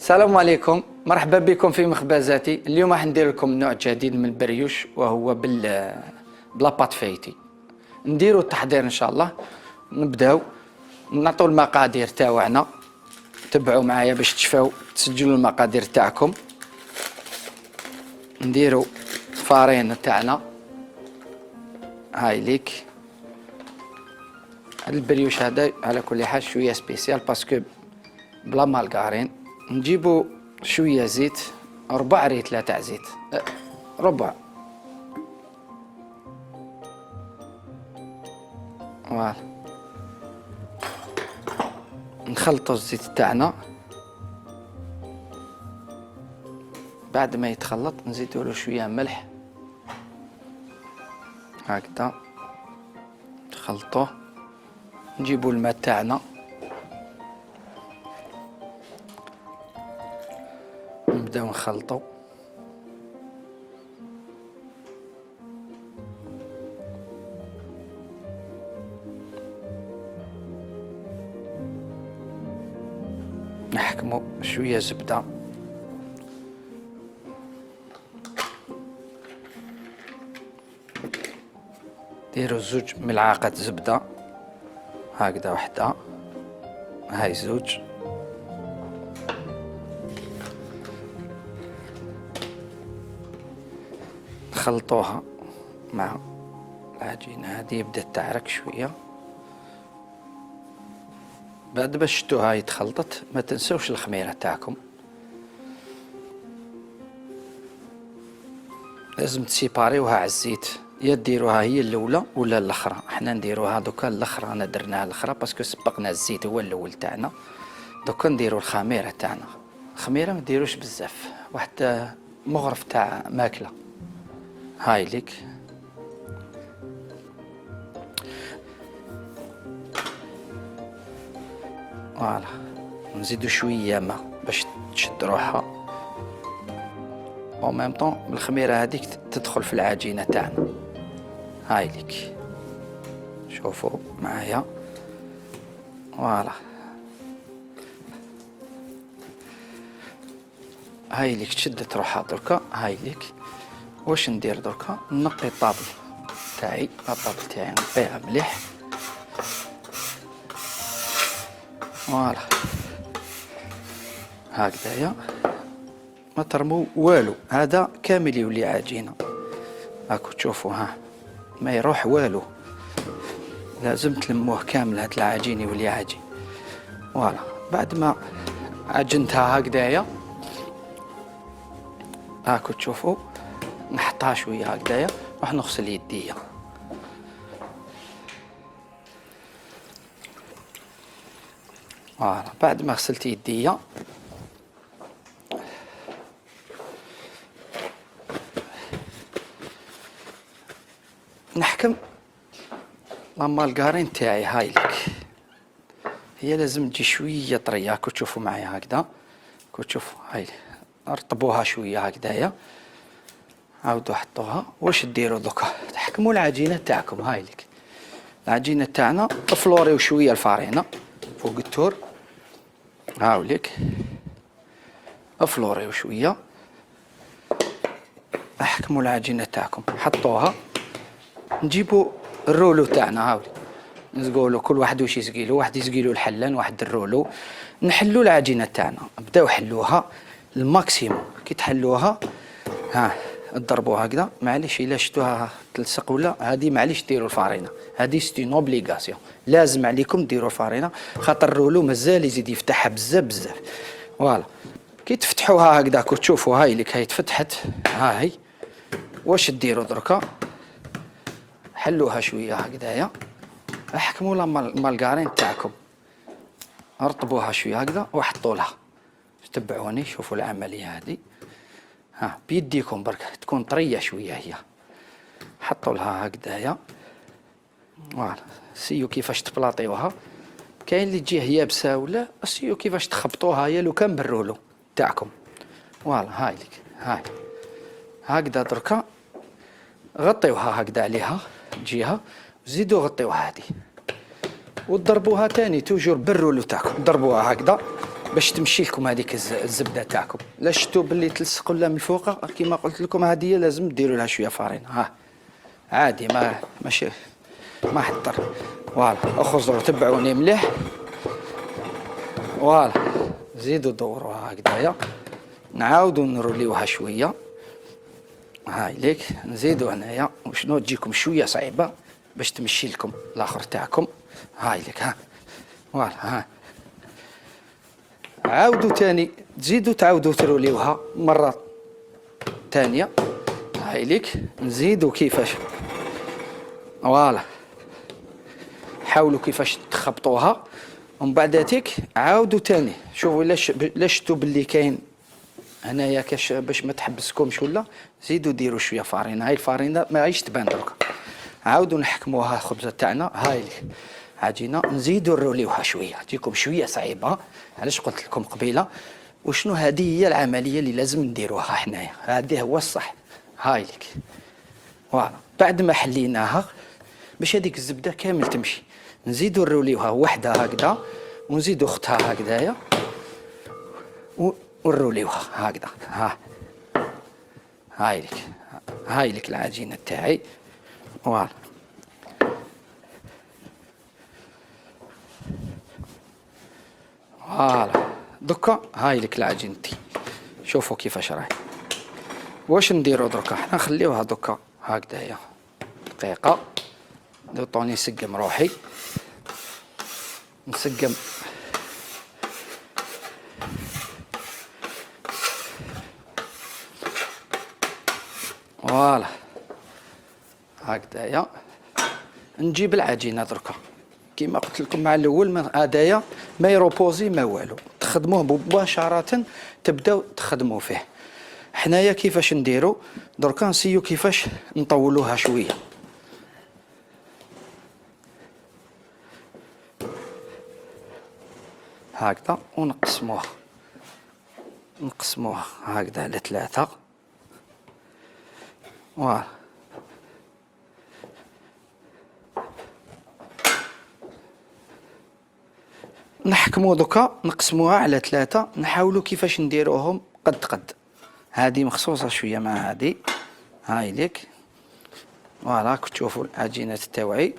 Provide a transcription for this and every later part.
السلام عليكم، مرحبا بكم في مخبزاتي. اليوم راح ندير لكم نوع جديد من البريوش وهو بلا بات فايتي. نديروا التحضير ان شاء الله. نبداو نعطوا المقادير تاعنا، تبعوا معايا باش تسجلوا المقادير تاعكم. نديروا فارين تاعنا، هاي ليك. البريوش هذا على كل حال شويه سبيسيال باسكو بلا مالغارين. نجيبوا شويه زيت، ربع ريتله تاع زيت، ربع. فوالا نخلطوا الزيت تاعنا. بعد ما يتخلط نزيدوا له شويه ملح هكذا، نخلطوه. نجيبوا الماء تاعنا، نبداو نخلطو. نحكمو شويه زبده، ديروا 2 ملعقات زبده هكذا، وحده، هاي 2. نخلطوها مع العجينه هذه، بدات تعرق شويه. بعد باش شفتوها هاي تخلطت، ما تنسوش الخميره تاعكم. لازم تسيباريوها على الزيت، يا ديروها هي الاولى ولا الاخرى. احنا نديروها دوكا الاخرى، انا درناها الاخرى باسكو سبقنا الزيت هو الاول تاعنا. دوكا نديرو الخميره تاعنا. الخميره ما ديروش بزاف، واحد مغرف تاع ماكله. هاي ليك. فوالا نزيدو شويه ماء باش تشد روحها، او ميم طون الخميره هذيك تدخل في العجينه تاعنا. هاي ليك، شوفوا معايا. فوالا هاي ليك تشدت روحها دركا. هاي ليك. واش ندير دركا؟ نقي الطابل تاعي، الطابل تاعي نقيها مليح. فوالا هكذايا، ما ترمو والو، هذا كامل يولي عجينه. هاكو تشوفوا، ها ما يروح والو، لازم تلموه كامل. هاد العجين يولي عجين. فوالا بعد ما عجنتها هكذايا، هاكو تشوفوا، نحطها شويه هكذايا، راح نغسل يديا. فوالا بعد ما غسلت يديا، نحكم لامالغارين تاعي. هاي لك، هي لازم تجي شويه طريه. هاكو تشوفوا معايا هكذا، هاكو تشوفوا. هاي رطبوها شويه هكذايا، عاودوا حطوها. واش ديروا دوكا؟ تحكموا العجينه تاعكم. هاي لك العجينه تاعنا، افلوريو شويه الفارينه فوق التور. هاوليك افلوريو شويه، احكموا العجينه تاعكم، حطوها. نجيبوا الرولو تاعنا. هاولي نسقولو كل واحد واش يسقيلو، واحد يسقيلو الحلان، واحد الرولو. نحلو العجينه تاعنا، بداو حلوها الماكسيموم. كي تحلوها، ها تضربوها هكذا. معليش الا شفتوها تلصق ولا هذه، معليش ديروا الفارينه، هذه ستي اوبليغاسيون، لازم عليكم ديروا الفارينه، خاطر الرولو مازال يزيد يفتحها بزاف بزاف. فوالا كي تفتحوها هكذا تشوفوا. هاي لك، هاي تفتحت. هاي واش ديروا دركا؟ حلوها شويه هكذايا، احكموا المالغارين تاعكم، رطبوها شويه هكذا وحطوا لها. تبعوني، شوفوا العمليه هذه. ها بيديكم برك تكون طريه شويه هي. حطوا لها هكذايا. فوالا سيو كيفاش تبلاطيوها. كاين اللي تجيه يابسه ولا سيو كيفاش تخبطوها هي لو كان بالرولو تاعكم. فوالا هاي لك، هاي هكذا دركا. غطيوها هكذا عليها جهه، زيدوا غطيوها هذه، وتضربوها تاني توجور بالرولو تاعكم. ضربوها هكذا باش تمشي لكم هذيك الزبده تاعكم. لا شفتوا باللي تلصقوا لها من الفوق كيما قلت لكم، هذه لازم ديروا لها شويه فارين. ها عادي، ماشي ما حضر. فوالا اخرجوا تبعوني مليح. فوالا زيدوا دوروها هكذايا، نعاودوا نروليوها شويه. هاي ليك نزيدوا هنايا وشنو تجيكم شويه صعيبه باش تمشي لكم الاخر تاعكم. هاي ليك ها فوالا. ها عاودوا تاني تزيدوا تعاودوا تروليوها مره ثانيه. هاي ليك نزيدوا كيفاش. فوالا حاولوا كيفاش تخبطوها، ومن بعد ذاتك عاودوا تاني شوفوا لا شفتوا باللي كاين هنايا كاش باش ما تحبسكمش ولا زيدوا ديروا شويه فارينه. هاي الفارينه ما عايش تبان درك. عاودوا نحكموها الخبزه تاعنا. هاي عجينه نزيدوا نروليوها شويه، تجيكم شويه صعيبه. علاش قلت لكم قبيله وشنو هذه هي العمليه اللي لازم نديروها حنايا، هذا هو الصح. هاي لك فوالا. بعد ما حليناها باش هذيك الزبده كامل تمشي، نزيدوا نروليوها وحده هكذا ونزيدوا اختها هكذايا ونروليوها هكذا. ها هاي لك العجينه تاعي. فوالا فوالا دوكا هاي لك العجينتي. شوفوا كيفاش راهي. واش نديروا دركا؟ حنا نخليوها دوكا هكذايا دقيقه. عطوني نسقم روحي، نسقم. فوالا هكذايا. نجيب العجينه دركا كيما قلت لكم مع الاول. هدايا ما يروبوزي ما والو، تخدموه مباشره تبداو تخدموا فيه. حنايا كيفاش نديروا دركا؟ نسيو كيفاش نطولوها شويه. هكذا ونقسموها هكذا على 3. فوالا نحكموا دوكا نقسموها على 3. نحاولوا كيفاش نديروهم قد هذه مخصوصه شويه مع هذه. هاي ليك فوالا تشوفوا العجينه تاوعي،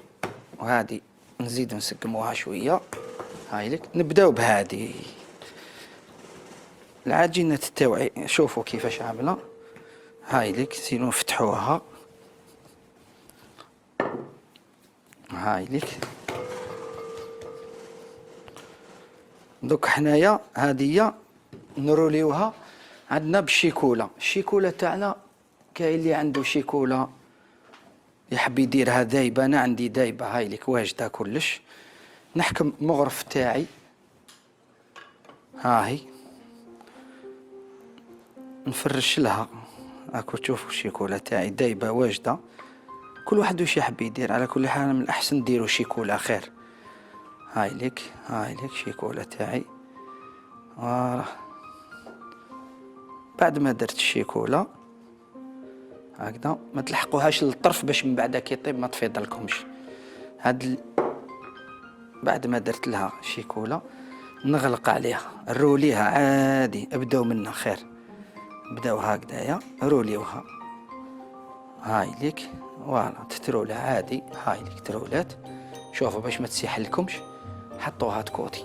وهذه نزيد نسقموها شويه. هاي ليك نبداو بهذه العجينه تاوعي. شوفوا كيفاش عامله. هاي ليك زينو نفتحوها. هاي ليك دوك حنايا هذه نروليوها عندنا بالشيكوله. الشيكوله تاعنا كاين اللي عنده شيكوله يحب يديرها دايبه، انا عندي دايبه. هاي لك واجده كلش. نحكم مغرف تاعي. هاهي نفرش لها هاكو. تشوفوا الشيكوله تاعي دايبه واجده. كل واحد واش يحب يدير. على كل حال من الاحسن ديروا شيكوله خير. هاي لك شيكوله تاعي. فوالا بعد ما درت الشيكوله هكذا ما تلحقوهاش للطرف باش من بعد كي يطيب ما تفيض لكمش. بعد ما درت لها شيكوله نغلق عليها، نروليها عادي. ابداو منها خير، بداو هكذايا روليوها. هاي ليك فوالا تترولها عادي. هاي ليك ترولات. شوفوا باش ما تسيح لكمش حطوها تكوتي.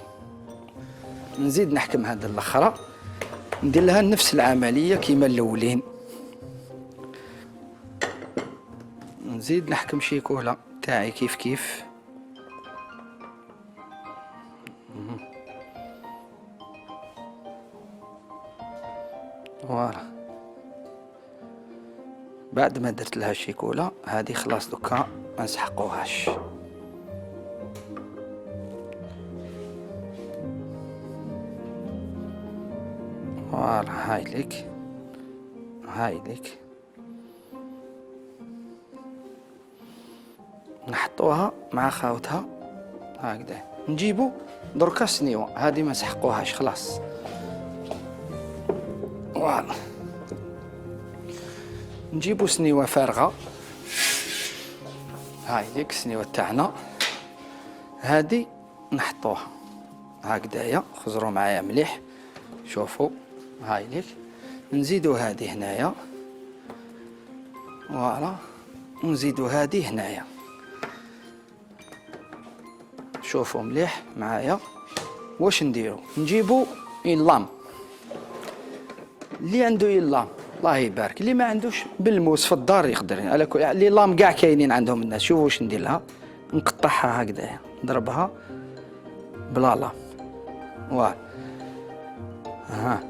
نزيد نحكم هذا الاخرى، ندير لها نفس العمليه كيما الاولين. نزيد نحكم شيكولا تاعي كيف فوالا. بعد ما درت لها شيكولا هذه خلاص دوكا ما نسحقوهاش. فوالا هاي لك نحطوها مع خاوتها هكذا. نجيبو دركا سنيوه هذه ما نسحقوهاش خلاص. فوالا نجيبو سنيوه فارغه. هاي ليك السنيوه تاعنا هذه نحطوها هكذايا. خزروا معايا مليح. شوفوا هاي ليك. نزيدوا هذه هنايا، فوالا، ونزيدوا هذه هنايا. شوفوا مليح معايا. واش نديرو؟ نجيبو اللام، اللي عنده اللام الله يبارك، اللي ما عندوش بالموس في الدار يقدر. على كل اللي لام كاع كاينين عندهم الناس. شوفوا واش ندير لها، نقطعها هكذايا، نضربها بلا لام. فوالا ها.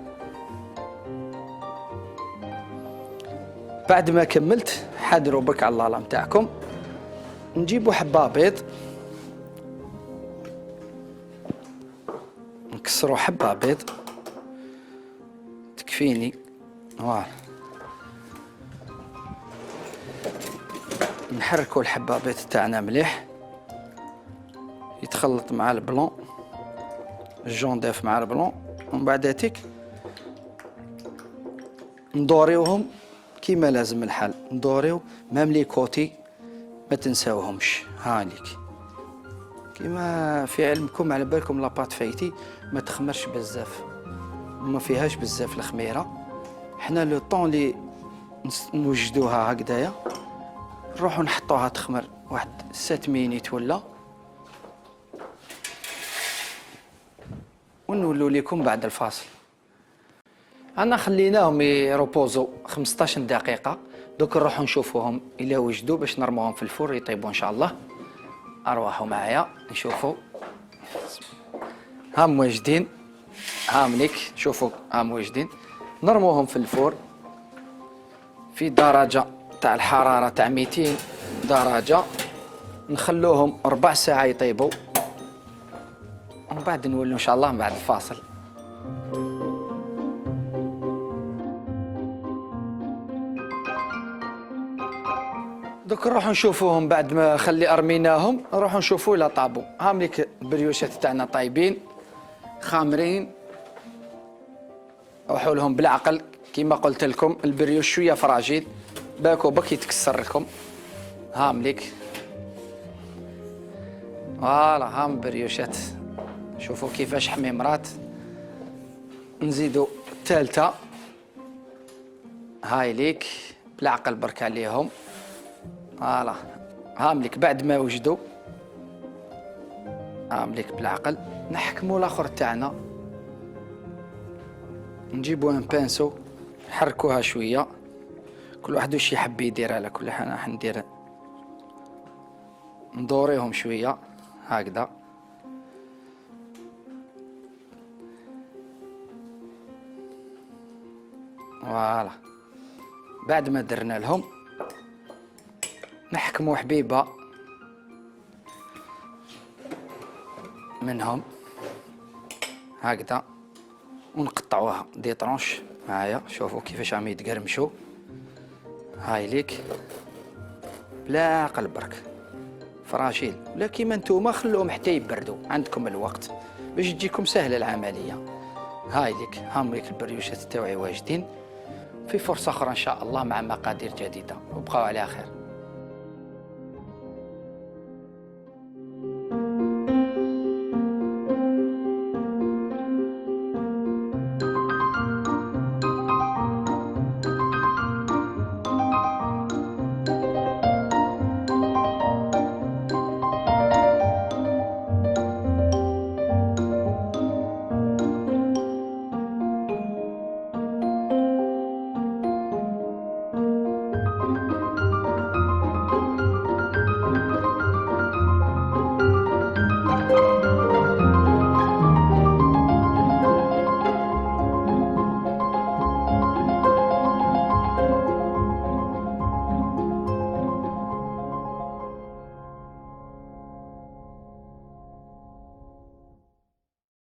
بعد ما كملت حضروا بك على اللالا نتاعكم. نجيبوا حبه بيض، نكسروا حبه بيض تكفيني. فوالا نحركوا الحبه بيض تاعنا مليح، يتخلط مع البلون، الجون داف مع البلون. ومن بعد تيك ندوريوهم كيما لازم الحال. ندوريو مام لي كوتي ما تنساوهمش. هانيك كيما في علمكم، على بالكم لاباط فايتي ما تخمرش بزاف، ما فيهاش بزاف الخميره. حنا لو طون لي نوجدوها هكذايا، نروحو نحطوها تخمر واحد 7 مينيت ولا، ونولو لكم بعد الفاصل. انا خليناهم يروبوزو 15 دقيقه. دوك نروحو نشوفوهم الا وجدوا باش نرموهم في الفور يطيبوا ان شاء الله. ارواحوا معايا نشوفوا. هام واجدين، هام ليك. شوفوا هام واجدين. نرموهم في الفور في درجه تاع الحراره تاع 200 درجه. نخلوهم 4 ساعه يطيبوا، ومن بعد نولوا ان شاء الله بعد الفاصل. دوك نروحو نشوفوهم بعد ما ارميناهم. نروحو نشوفو لا طابو. هام ليك البريوشات تاعنا طايبين خامرين. روحوا لهم بالعقل كيما قلت لكم. البريوش شويه فراجيل، باكو بك يتكسر لكم. هام ليك فوالا. هام بريوشات. شوفوا كيفاش حميمرات. نزيدو الثالثه. هاي ليك بالعقل برك عليهم. فوالا هام ليك بعد ما وجدوا. هام ليك بالعقل. نحكموا الاخر تاعنا، نجيبوا ان بانسو نحركوها شويه. كل واحد واش يحب يدير. على كل حال راح ندير ندوريهم شويه هكذا. فوالا بعد ما درنا لهم نحكموا حبيبه منهم هكذا، ونقطعوها دي طرونش معايا. شوفوا كيفاش عم يتقرمشوا. هاي ليك بلا قلب برك فراشيل. ولا كيما نتوما خلوهم حتى يبردوا، عندكم الوقت باش تجيكم سهله العمليه. هاي ليك هام ليك البريوشات تاوعي واجدين. في فرصه اخرى ان شاء الله مع مقادير جديده، وبقاو على خير.